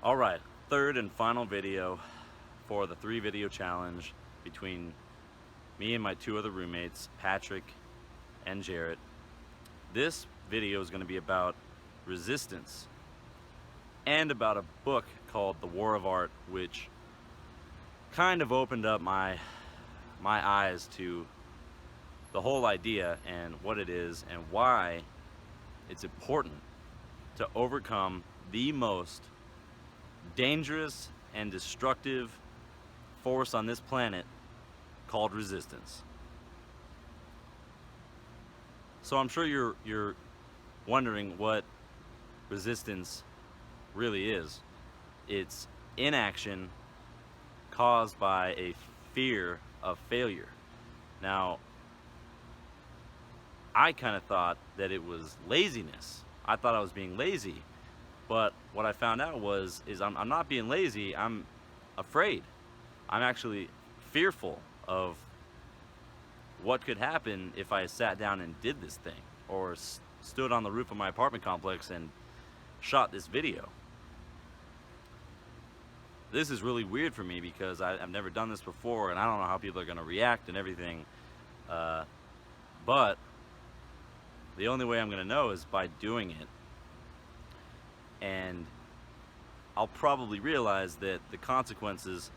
Alright, third and final video for the 3-video challenge between me and my 2 other roommates, Patrick and Jarrett. This video is going to be about resistance and about a book called The War of Art, which kind of opened up my eyes to the whole idea and what it is and why it's important to overcome the most dangerous and destructive force on this planet called resistance. So I'm sure you're wondering what resistance really is. It's inaction caused by a fear of failure. Now, I kind of thought that it was laziness. I thought I was being lazy. But what I found out is I'm not being lazy, I'm afraid. I'm actually fearful of what could happen if I sat down and did this thing, or stood on the roof of my apartment complex and shot this video. This is really weird for me because I've never done this before, and I don't know how people are going to react and everything. But the only way I'm going to know is by doing it. And I'll probably realize that the consequences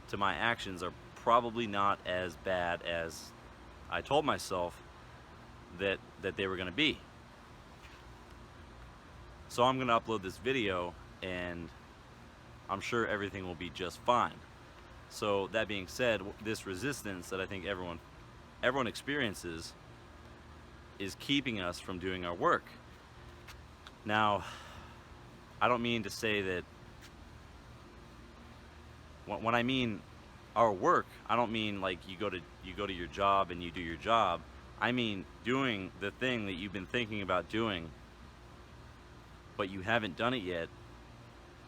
to my actions are probably not as bad as I told myself that they were going to be. So I'm going to upload this video, and I'm sure everything will be just fine. So that being said, this resistance that I think everyone experiences is keeping us from doing our work. Now, I don't mean to say that when I mean our work, I don't mean like you go to your job and you do your job. I mean doing the thing that you've been thinking about doing, but you haven't done it yet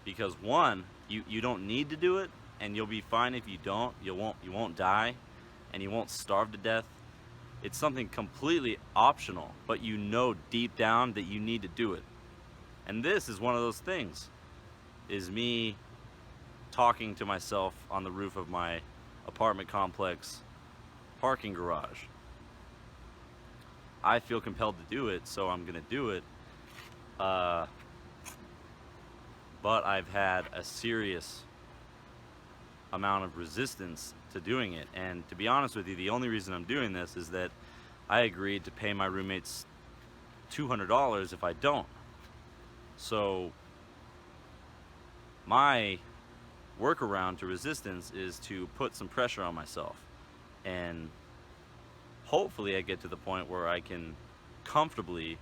because one, you don't need to do it, and you'll be fine if you don't. You won't die, and you won't starve to death. It's something completely optional, but you know deep down that you need to do it. And this is one of those things, is me talking to myself on the roof of my apartment complex parking garage. I feel compelled to do it, so I'm gonna do it. But I've had a serious amount of resistance to doing it. And to be honest with you, the only reason I'm doing this is that I agreed to pay my roommates $200 if I don't. So my workaround to resistance is to put some pressure on myself, and hopefully I get to the point where I can comfortably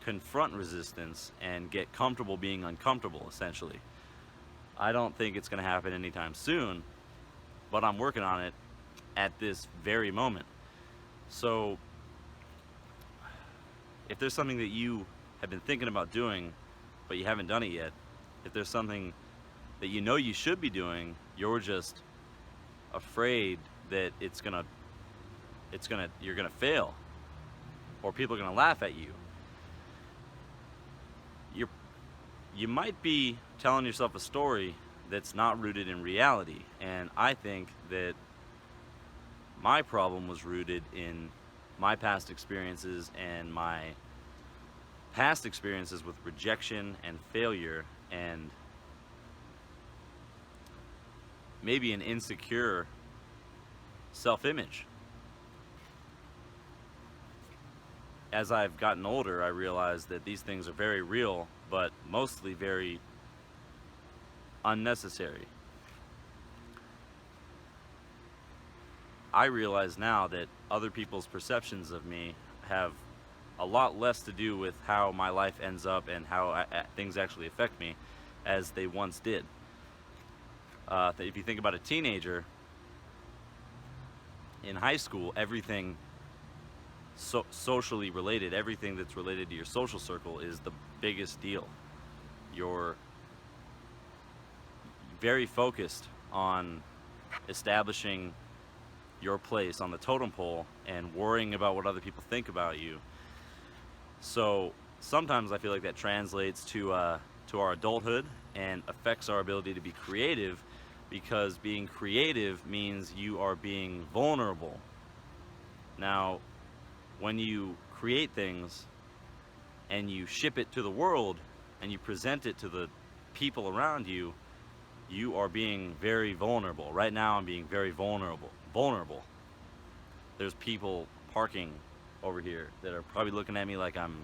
confront resistance and get comfortable being uncomfortable, essentially. I don't think it's going to happen anytime soon, but I'm working on it at this very moment. So if there's something that you have been thinking about doing, but you haven't done it yet, if there's something that you know you should be doing, you're just afraid that you're gonna fail, or people are gonna laugh at you, you might be telling yourself a story that's not rooted in reality. And I think that my problem was rooted in my past experiences, and my past experiences with rejection and failure, and maybe an insecure self-image. As I've gotten older, I realized that these things are very real, but mostly very unnecessary. I realize now that other people's perceptions of me have a lot less to do with how my life ends up and how things actually affect me as they once did. If you think about a teenager in high school, everything socially related, everything that's related to your social circle is the biggest deal. You're very focused on establishing your place on the totem pole and worrying about what other people think about you. So sometimes I feel like that translates to to our adulthood and affects our ability to be creative, because being creative means you are being vulnerable. Now, when you create things and you ship it to the world and you present it to the people around you, you are being very vulnerable. Right now I'm being very vulnerable. There's people parking over here that are probably looking at me like I'm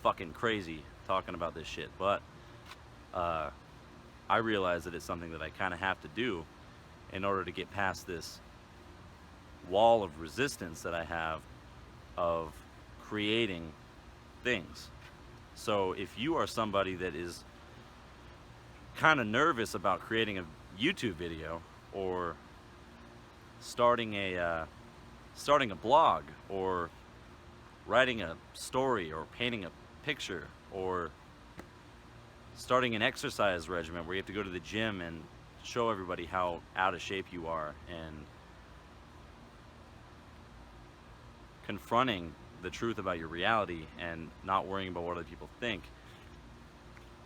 fucking crazy talking about this shit, but I realize that it's something that I kind of have to do in order to get past this wall of resistance that I have of creating things. So if you are somebody that is kind of nervous about creating a YouTube video, or starting a blog, or writing a story, or painting a picture, or starting an exercise regimen where you have to go to the gym and show everybody how out of shape you are, and confronting the truth about your reality and not worrying about what other people think,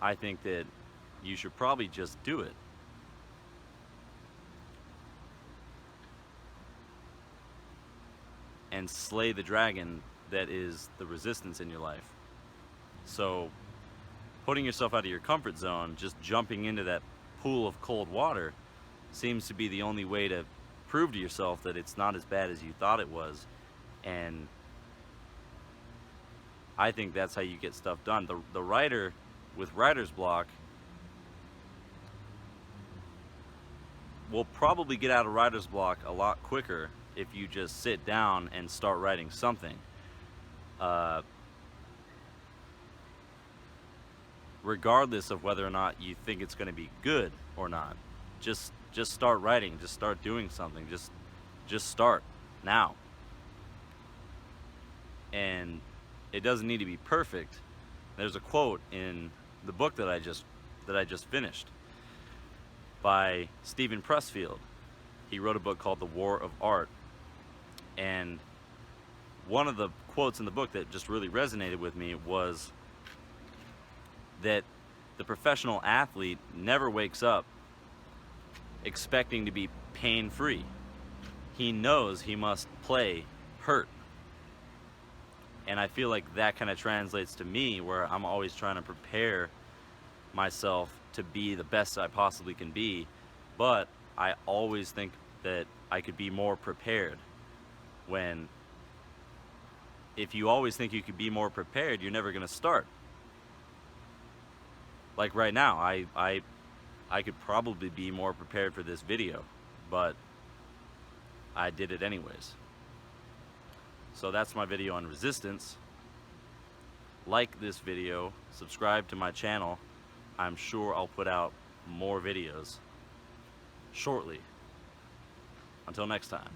I think that you should probably just do it. And slay the dragon that is the resistance in your life. So putting yourself out of your comfort zone, just jumping into that pool of cold water, seems to be the only way to prove to yourself that it's not as bad as you thought it was. And I think that's how you get stuff done. The writer with writer's block will probably get out of writer's block a lot quicker if you just sit down and start writing something. Regardless of whether or not you think it's going to be good or not, just start writing, just start doing something, just start now. And it doesn't need to be perfect. There's a quote in the book that I just finished by Steven Pressfield. He wrote a book called The War of Art, and one of the quotes in the book that just really resonated with me was that the professional athlete never wakes up expecting to be pain-free. He knows he must play hurt. And I feel like that kind of translates to me, where I'm always trying to prepare myself to be the best I possibly can be, but I always think that I could be more prepared. When if you always think you could be more prepared, you're never going to start. Like right now, I could probably be more prepared for this video, but I did it anyways. So that's my video on resistance. Like this video, subscribe to my channel. I'm sure I'll put out more videos shortly. Until next time.